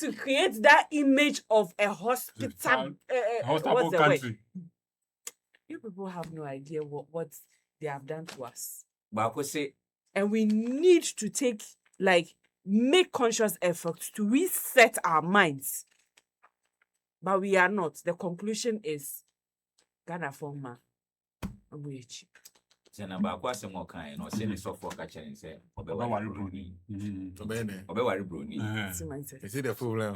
want to create that image of a hospital Hospitable country. You people have no idea what they have done to us. But I could say, and we need to make conscious efforts to reset our minds. But we are not. The conclusion is Ghana former. I'm cheap. Sena ba kwa se mo kan no se ne sofo ka kire nse Obewari broni. Obewari broni. Is it the problem?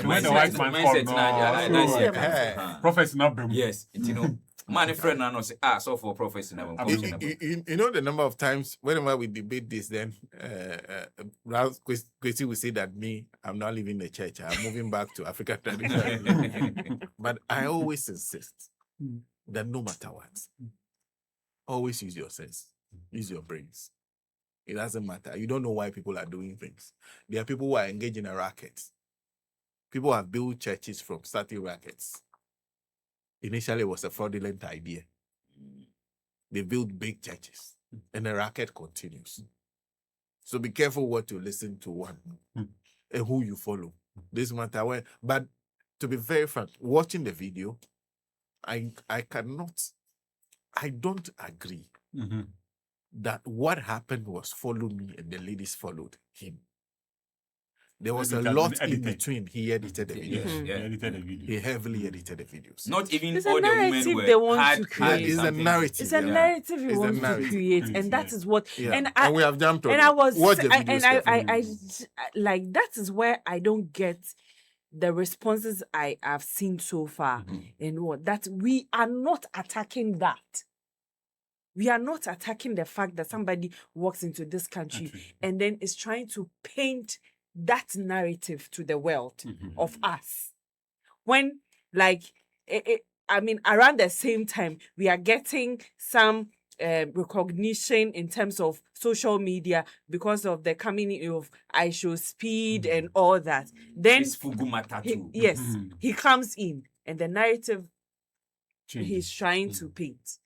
When the white man called prophecy not bem. Yes, you know, man friend na no say so for prophecy na you know the number of times whenever we debate this, then Kwesi will say that I'm not leaving the church, I'm moving back to African tradition. But I always insist that no matter what, always use your sense, use your brains. It doesn't matter. You don't know why people are doing things. There are people who are engaged in a racket. People have built churches from starting rackets. Initially, it was a fraudulent idea. They built big churches, and the racket continues. So be careful what you listen to, one, and who you follow. This matter when. But to be very frank, watching the video, I don't agree that what happened was follow me and the ladies followed him. There was a lot in between. He edited the videos. He heavily edited the videos. Not even it's all the women were hard. It's a narrative. It's a narrative he wants to create, and that is what. And we have jumped on. And I was, I like that is where I don't get the responses I have seen so far, and what that we are not attacking that. We are not attacking the fact that somebody walks into this country and then is trying to paint that narrative to the world of us. When, around the same time, we are getting some recognition in terms of social media because of the coming in of I Show Speed and all that. Then, he comes in and the narrative he's trying to paint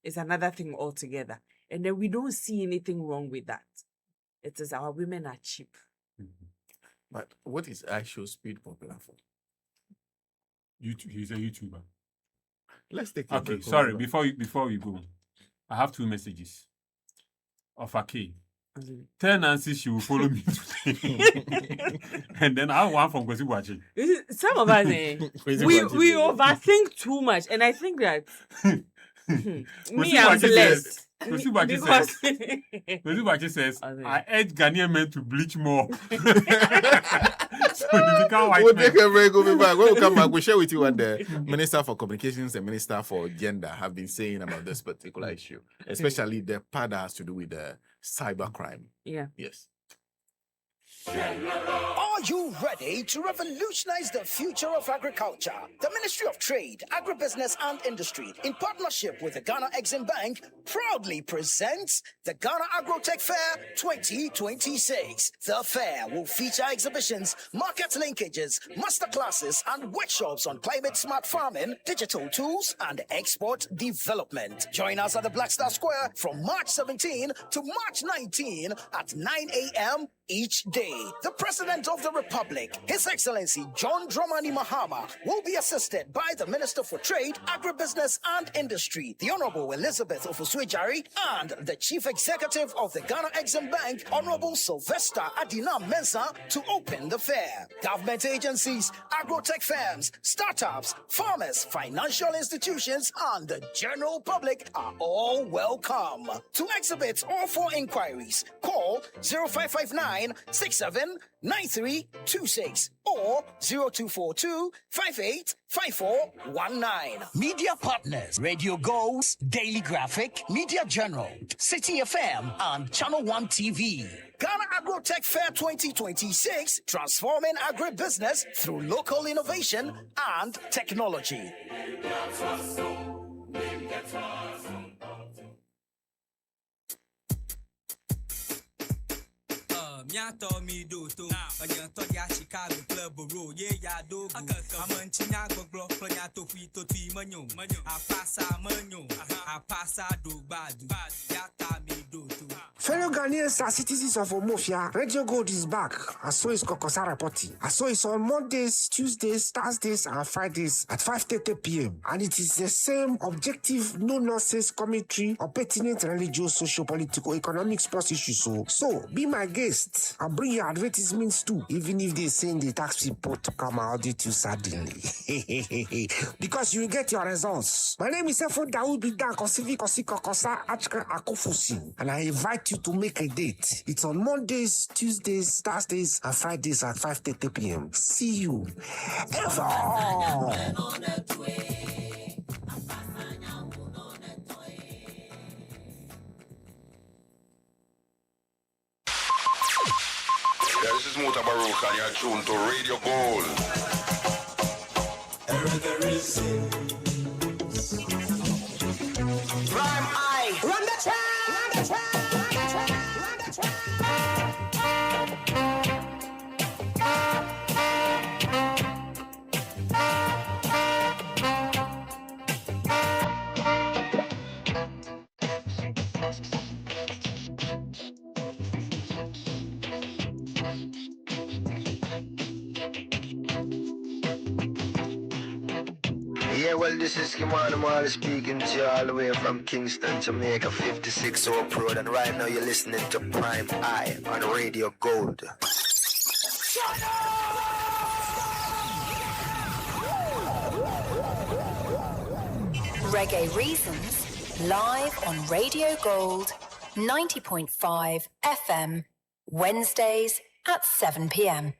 is another thing altogether. And then we don't see anything wrong with that. It is our women are cheap. But what is I Show Speed popular for? YouTube. He's a YouTuber. Let's take okay. Sorry, before we go, I have 2 messages. Of Ake. Tell Nancy she will follow me today. And then I have one from Kwesi Wachi. Some of us, we overthink too much, and I think that me, I'm blessed. Kwesi Wachi says, I urge Ghanaian men to bleach more. So we'll take a break, we'll be back. When we come back, we'll share with you what the Minister for Communications and Minister for Gender have been saying about this particular issue, especially the part that has to do with the cybercrime. Yeah. Yes. Are you ready to revolutionize the future of agriculture? The Ministry of Trade, Agribusiness and Industry, in partnership with the Ghana Exim Bank, proudly presents the Ghana Agrotech Fair 2026. The fair will feature exhibitions, market linkages, masterclasses, and workshops on climate-smart farming, digital tools, and export development. Join us at the Black Star Square from March 17 to March 19 at 9 a.m. each day. The President of the Republic, His Excellency John Dramani Mahama, will be assisted by the Minister for Trade, Agribusiness and Industry, the Honorable Elizabeth Ofusui-Jari, and the Chief Executive of the Ghana Exim Bank, Honorable Sylvester Adina Mensah, to open the fair. Government agencies, agrotech firms, startups, farmers, financial institutions, and the general public are all welcome. To exhibit or for inquiries, call 0559 679326 or 0242 585419. Media partners: Radio Goals, Daily Graphic, Media General, City FM, and Channel 1 TV. Ghana Agrotech Fair 2026, transforming agribusiness through local innovation and technology. Nyato mi do to Nyato ya Chicago Club Road yeah ya do I'm Chinya Goglo Nyato Fito Ti Manyo A passa Manyo A passa do badu Yata mi do to Fellow Ghanaians and citizens of Omofia, Radio Gold is back, and so is Kokosa reporting. And so it's on Mondays, Tuesdays, Thursdays, and Fridays at 5:30 p.m. And it is the same objective, no-nonsense commentary on pertinent religious, social, political, economic, sports issues. So be my guest and bring your advertisements too, even if they send the tax people to come and audit you suddenly. Because you will get your results. My name is Efo Daoud Bidan Kosivi Kokosa Achka Akofusi, and I invite you to make a date. It's on Mondays, Tuesdays, Thursdays, and Fridays at 5:30 p.m. See you. Ever. This is Muta Baruch and you're tuned to Radio Gold. Prime Eye. Run the track. Run the track. Run the track. Run the track. Yeah, well, this is Kimano Marley speaking to you all the way from Kingston, Jamaica, 56 Oak Road, and right now you're listening to Prime Eye on Radio Gold. Reggae Reasons, live on Radio Gold, 90.5 FM, Wednesdays at 7 p.m.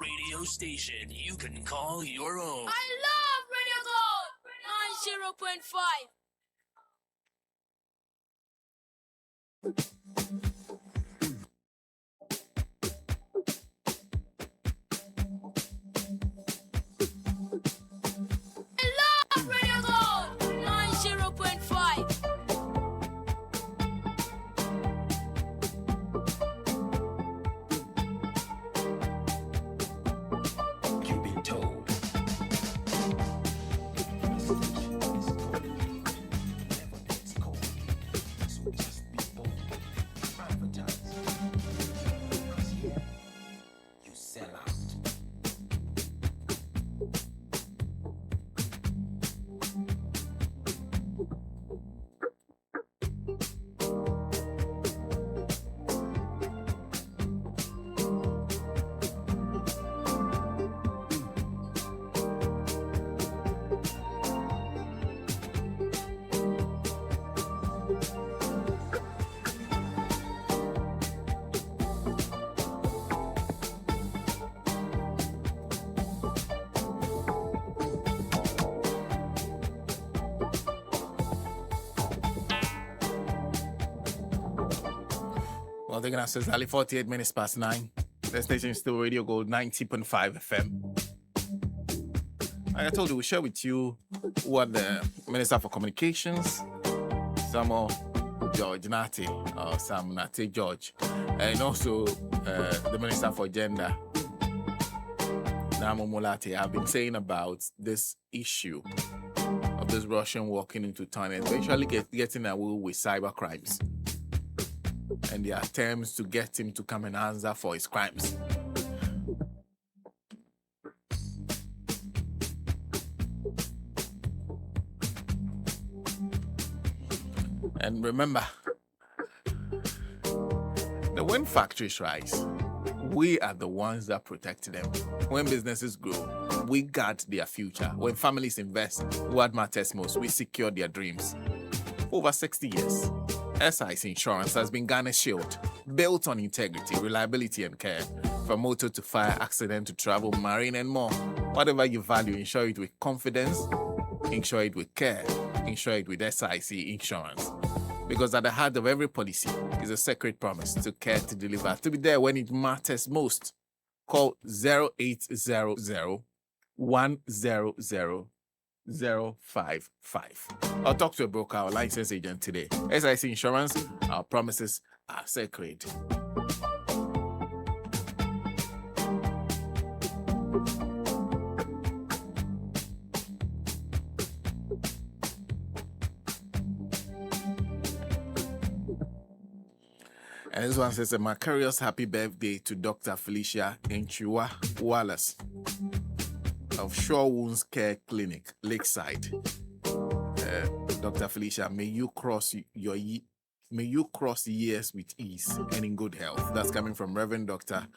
Radio station you can call your own. I love Radio Gold 90.5. I love Radio Gold 90.5. You've been told. You sell out. Well, they're gonna say it's only 48 minutes past 9. The station is still Radio Gold 90.5 FM. Like I told you, we share with you what the Minister for Communications, Samuel George Nati, or Sam Nati George, and also the Minister for Gender, Namo Mulati, have been saying about this issue of this Russian walking into town and eventually getting away with cyber crimes, and their attempts to get him to come and answer for his crimes. And remember, when factories rise, we are the ones that protect them. When businesses grow, we guard their future. When families invest, what matters most, we secure their dreams. For over 60 years, SI's Insurance has been Ghana's shield, built on integrity, reliability, and care. From motor to fire, accident to travel, marine, and more. Whatever you value, insure it with confidence, insure it with care, insure it with SIC Insurance. Because at the heart of every policy is a sacred promise to care, to deliver, to be there when it matters most. Call 0800 100 055. I'll talk to a broker or license agent today. SIC Insurance, our promises are sacred. And this one says a macarious happy birthday to Dr. Felicia Enchua Wallace of Shore Wounds Care Clinic, Lakeside. Dr. Felicia, may you cross years with ease and in good health. That's coming from Reverend Dr.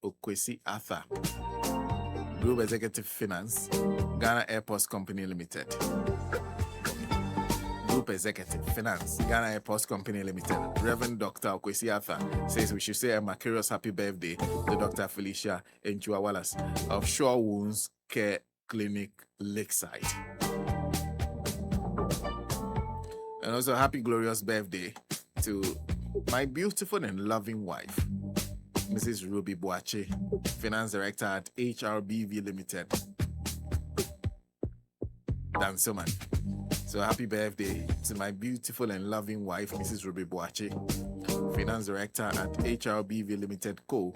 Okwesi Arthur, Group Executive Finance, Ghana Airports Company Limited. Group Executive Finance, Ghana Airports Company Limited. Reverend Dr. Okwesi Arthur says we should say a macarious happy birthday to Dr. Felicia Enchua Wallace of Shore Wounds Care Clinic, Lakeside. And also happy glorious birthday to my beautiful and loving wife, Mrs. Ruby Boache, Finance Director at HRBV Limited, Dansoman. So happy birthday to my beautiful and loving wife, Mrs. Ruby Boache, Finance Director at HRBV Limited Co.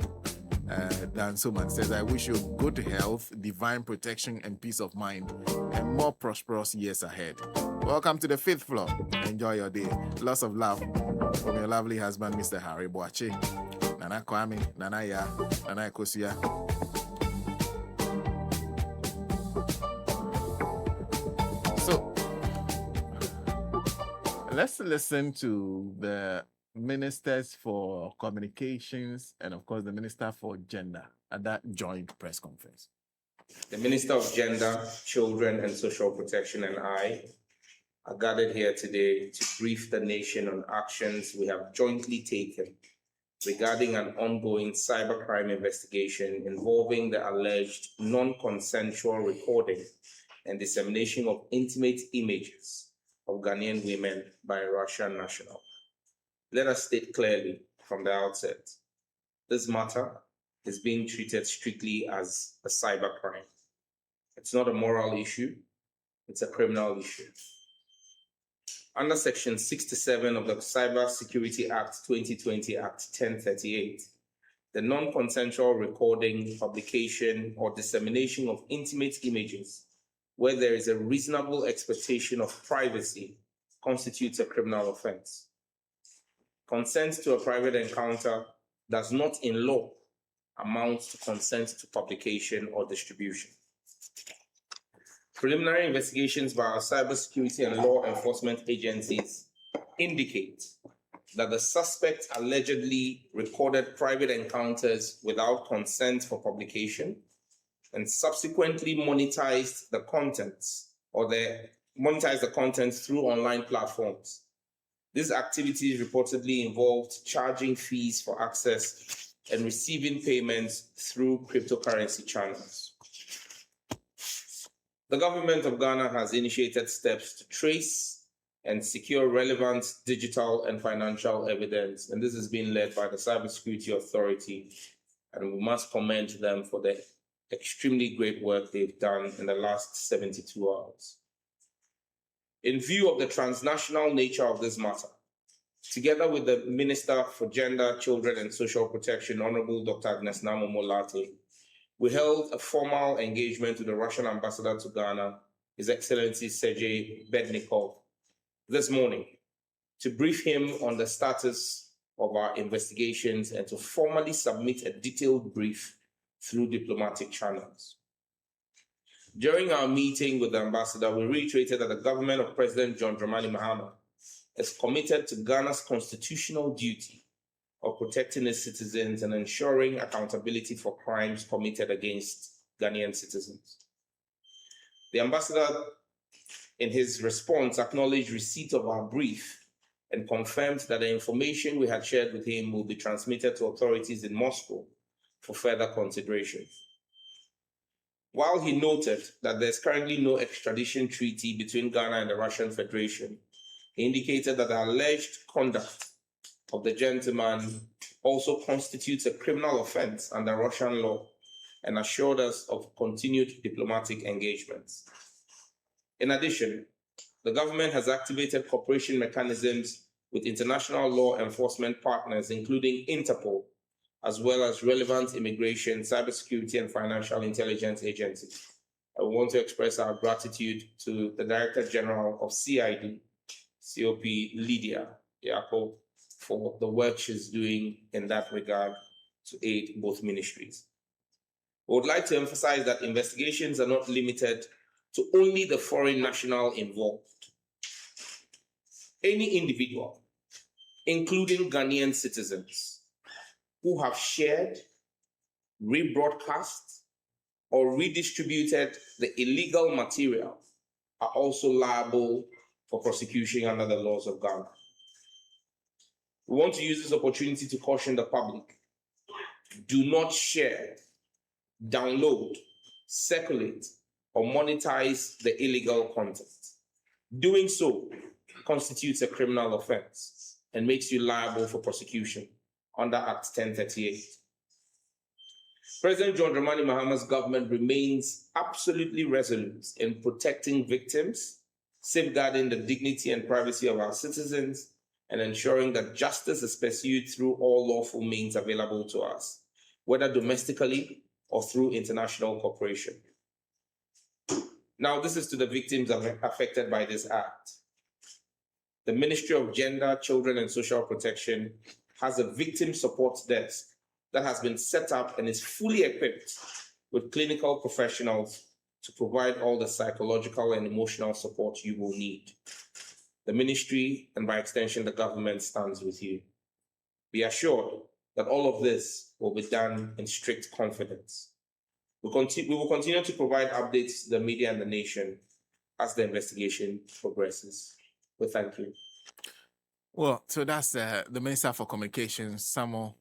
Dansoman says, I wish you good health, divine protection, and peace of mind, and more prosperous years ahead. Welcome to the 5th floor. Enjoy your day. Lots of love from your lovely husband, Mr. Harry Boache. Nana Kwame, Nana Ya, Nana Ekosia. So, let's listen to the Ministers for Communications and, of course, the Minister for Gender at that joint press conference. The Minister of Gender, Children and Social Protection and I are gathered here today to brief the nation on actions we have jointly taken regarding an ongoing cybercrime investigation involving the alleged non-consensual recording and dissemination of intimate images of Ghanaian women by a Russian national. Let us state clearly from the outset, this matter is being treated strictly as a cybercrime. It's not a moral issue, it's a criminal issue. Under Section 67 of the Cyber Security Act 2020, Act 1038, the non-consensual recording, publication, or dissemination of intimate images where there is a reasonable expectation of privacy constitutes a criminal offense. Consent to a private encounter does not in law amount to consent to publication or distribution. Preliminary investigations by our cybersecurity and law enforcement agencies indicate that the suspect allegedly recorded private encounters without consent for publication and subsequently monetized the contents through online platforms. These activities reportedly involved charging fees for access and receiving payments through cryptocurrency channels. The government of Ghana has initiated steps to trace and secure relevant digital and financial evidence, and this is being led by the Cybersecurity Authority, and we must commend them for the extremely great work they've done in the last 72 hours. In view of the transnational nature of this matter, together with the Minister for Gender, Children and Social Protection, Honorable Dr. Agnes Namo Molate, we held a formal engagement with the Russian ambassador to Ghana, His Excellency Sergei Bednikov, this morning to brief him on the status of our investigations and to formally submit a detailed brief through diplomatic channels. During our meeting with the ambassador, we reiterated that the government of President John Dramani Mahama is committed to Ghana's constitutional duty of protecting its citizens and ensuring accountability for crimes committed against Ghanaian citizens. The ambassador, in his response, acknowledged receipt of our brief and confirmed that the information we had shared with him will be transmitted to authorities in Moscow for further consideration. While he noted that there's currently no extradition treaty between Ghana and the Russian Federation, he indicated that the alleged conduct of the gentleman also constitutes a criminal offense under Russian law and assured us of continued diplomatic engagements. In addition, the government has activated cooperation mechanisms with international law enforcement partners, including Interpol, as well as relevant immigration, cybersecurity, and financial intelligence agencies. I want to express our gratitude to the Director General of CID, COP Lydia Yako, for the work she's doing in that regard to aid both ministries. I would like to emphasize that investigations are not limited to only the foreign national involved. Any individual, including Ghanaian citizens, who have shared, rebroadcast, or redistributed the illegal material are also liable for prosecution under the laws of Ghana. We want to use this opportunity to caution the public. Do not share, download, circulate, or monetize the illegal content. Doing so constitutes a criminal offense and makes you liable for prosecution under Act 1038. President John Dramani Mahama's government remains absolutely resolute in protecting victims, safeguarding the dignity and privacy of our citizens, and ensuring that justice is pursued through all lawful means available to us, whether domestically or through international cooperation. Now, this is to the victims affected by this act. The Ministry of Gender, Children and Social Protection has a victim support desk that has been set up and is fully equipped with clinical professionals to provide all the psychological and emotional support you will need. The ministry, and by extension, the government, stands with you. Be assured that all of this will be done in strict confidence. We will continue to provide updates to the media and the nation as the investigation progresses. We thank you. Well, so that's the Minister for Communications, Samuel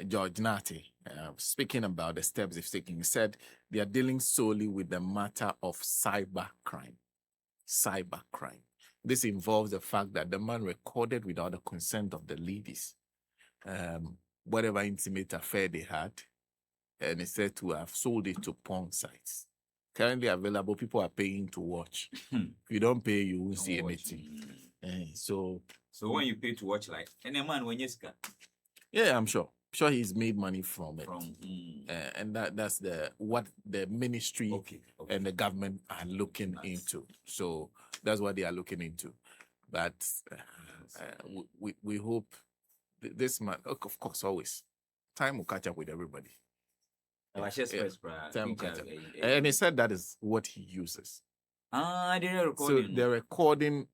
George Nati, speaking about the steps they've taken. He said they are dealing solely with the matter of cyber crime. Cyber crime. This involves the fact that the man recorded without the consent of the ladies whatever intimate affair they had, and he said to have sold it to porn sites. Currently available, people are paying to watch. If you don't pay, you won't see anything. So when you pay to watch, like any man when you scan. Yeah, I'm sure he's made money from it. And that's what the ministry and the government are looking into. So that's what they are looking into. But we hope this man, of course, always time will catch up with everybody. Time will catch up. And he said that is what he uses. So the recording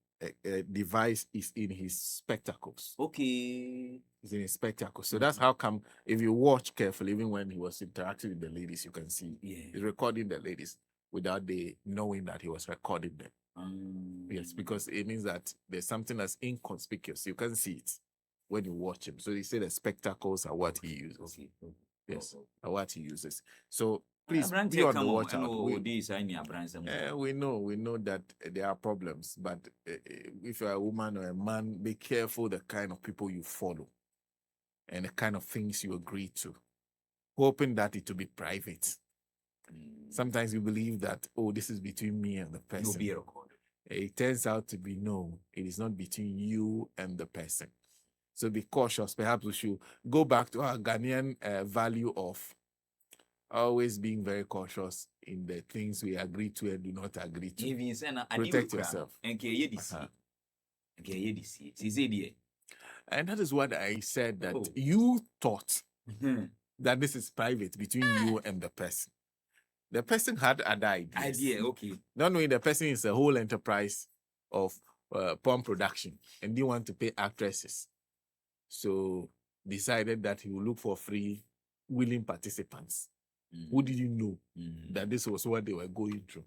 device is in his spectacles. Okay. It's in his spectacles. So that's how come, if you watch carefully, even when he was interacting with the ladies, you can see he's recording the ladies without they knowing that he was recording them. Yes, because it means that there's something that's inconspicuous. You can see it when you watch him. So he said the spectacles are what he uses. Yes, are what he uses. So please be on the watch out. We know that there are problems, but if you're a woman or a man, be careful the kind of people you follow and the kind of things you agree to, hoping that it will be private. Sometimes you believe that, this is between me and the person. It turns out to be no, it is not between you and the person. So be cautious. Perhaps we should go back to our Ghanaian value of always being very cautious in the things we agree to and do not agree to. Protect yourself. And that is what I said, that you thought that this is private between you and the person. The person had other ideas. Not knowing the person is a whole enterprise of porn production and didn't want to pay actresses. So decided that he will look for free, willing participants. Who did you know that this was what they were going through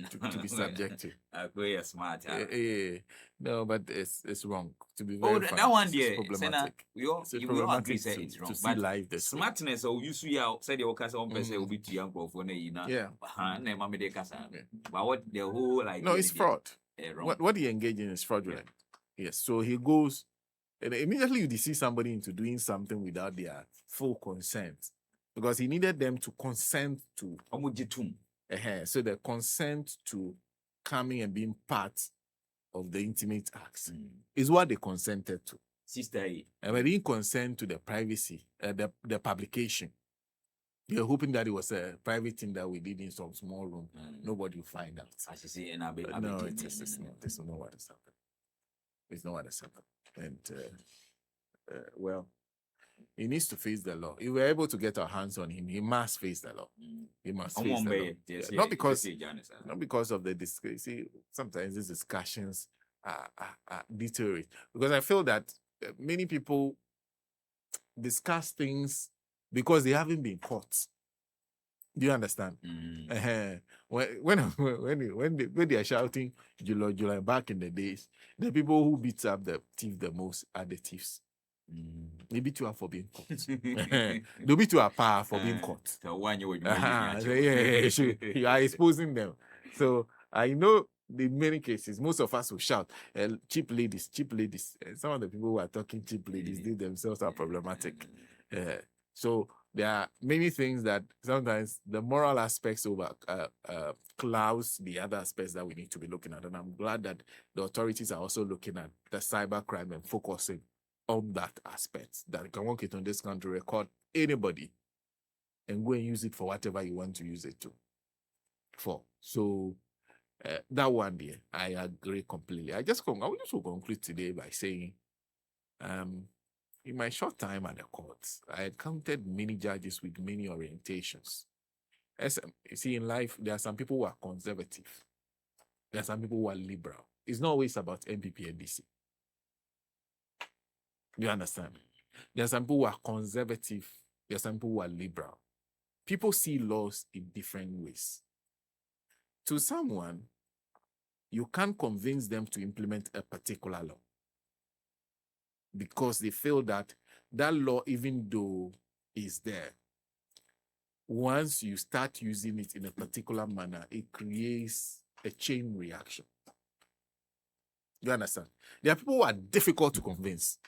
to be subject to? Smart. No, but it's wrong. To be very frank, that one it's problematic. We all agree say it's wrong. To see live this smartness or you see how say the workers on person will be too young for yeah. But what the whole like no, it's fraud. What he engaged in is fraudulent. Yes. So he goes and immediately you see somebody into doing something without their full consent. Because he needed them to consent to so the consent to coming and being part of the intimate acts is what they consented to. And they didn't consent to the privacy, the publication. They were hoping that it was a private thing that we did in some small room. Nobody will find out. No, it's not what is happening. It's not acceptable. And well, he needs to face the law. If we're able to get our hands on him, he must face the law. He must face the law. Yeah, not because of the discussion. See, sometimes these discussions deteriorate because I feel that many people discuss things because they haven't been caught. Do you understand? When they are shouting July back in the days, the people who beat up the thief the most are the thieves. They beat you up for being caught. They beat you up for being caught. You are exposing them. So I know in many cases, most of us will shout, cheap ladies, cheap ladies. Some of the people who are talking cheap ladies, they themselves are problematic. So there are many things that sometimes the moral aspects over clouds the other aspects that we need to be looking at. And I'm glad that the authorities are also looking at the cyber crime and focusing on that aspect, that you can work it on this country, record anybody and go and use it for whatever you want to use it for. So that one there, I agree completely. I will just conclude today by saying, in my short time at the courts, I encountered many judges with many orientations. As you see, in life, there are some people who are conservative. There are some people who are liberal. It's not always about MPP and DC. You understand? There are some people who are conservative. There are some people who are liberal. People see laws in different ways. To someone, you can't convince them to implement a particular law because they feel that that law, even though is there, once you start using it in a particular manner, it creates a chain reaction. You understand? There are people who are difficult to convince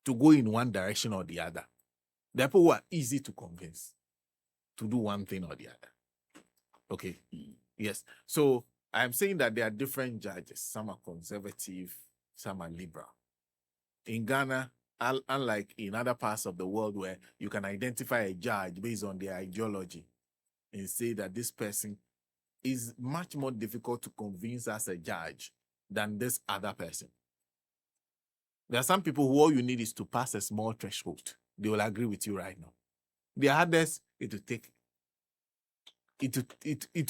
to go in one direction or the other. There are people who are easy to convince to do one thing or the other. Okay? Yes. So I'm saying that there are different judges. Some are conservative, some are liberal. In Ghana, unlike in other parts of the world where you can identify a judge based on their ideology and say that this person is much more difficult to convince as a judge than this other person. There are some people who all you need is to pass a small threshold. They will agree with you right now. The others, it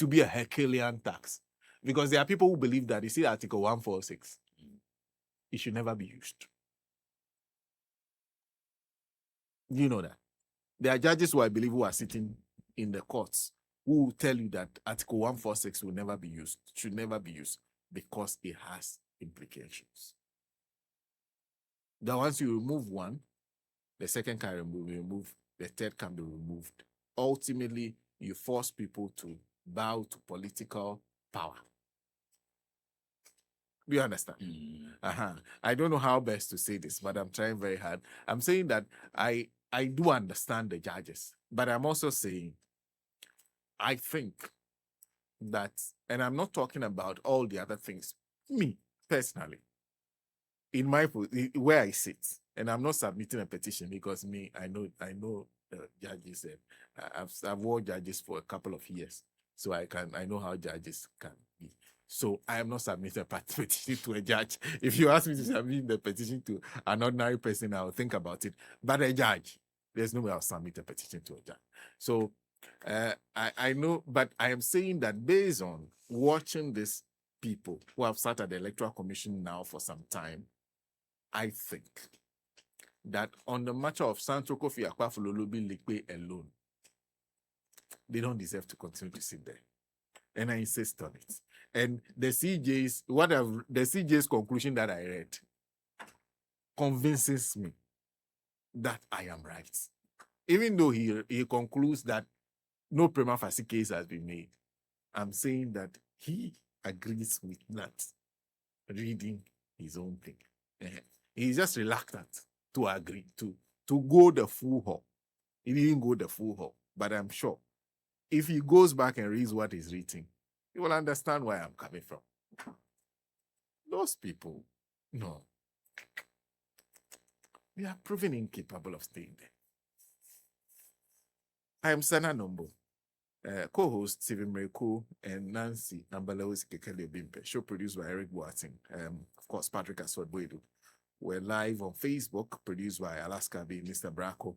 will be a Herculean tax. Because there are people who believe that, you see Article 146, it should never be used. You know that. There are judges who I believe who are sitting in the courts who will tell you that Article 146 will never be used, should never be used, because it has implications. That once you remove one, the second can be removed, the third can be removed. Ultimately, you force people to bow to political power. Do you understand? I don't know how best to say this, but I'm trying very hard. I'm saying that I do understand the judges, but I'm also saying I think that, and I'm not talking about all the other things, me personally, in my where I sit, and I'm not submitting a petition because I know the judges, and I've worked judges for a couple of years, so I know how judges can be. So I am not submitting a petition to a judge. If you ask me to submit the petition to an ordinary person, I'll think about it. But a judge, there's no way I'll submit a petition to a judge. So I know, but I am saying that based on watching these people who have sat at the Electoral Commission now for some time, I think that on the matter of Santo Kofi Akpafulolobi Likpe alone, they don't deserve to continue to sit there. And I insist on it. And the CJ's conclusion that I read convinces me that I am right. Even though he concludes that no prima facie case has been made, I'm saying that he agrees with that, reading his own thing. He's just reluctant to agree, to go the full haul. He didn't go the full haul, but I'm sure if he goes back and reads what he's reading, he will understand where I'm coming from. Those people, no, they are proven incapable of staying there. I am Sana Nombo, Co-host Stephen Mreku and Nancy Ambalawis Kekele Bimpe. Show produced by Eric Boating. Of course, Patrick Aswad We're live on Facebook, produced by Alaska B, Mr. Bracco.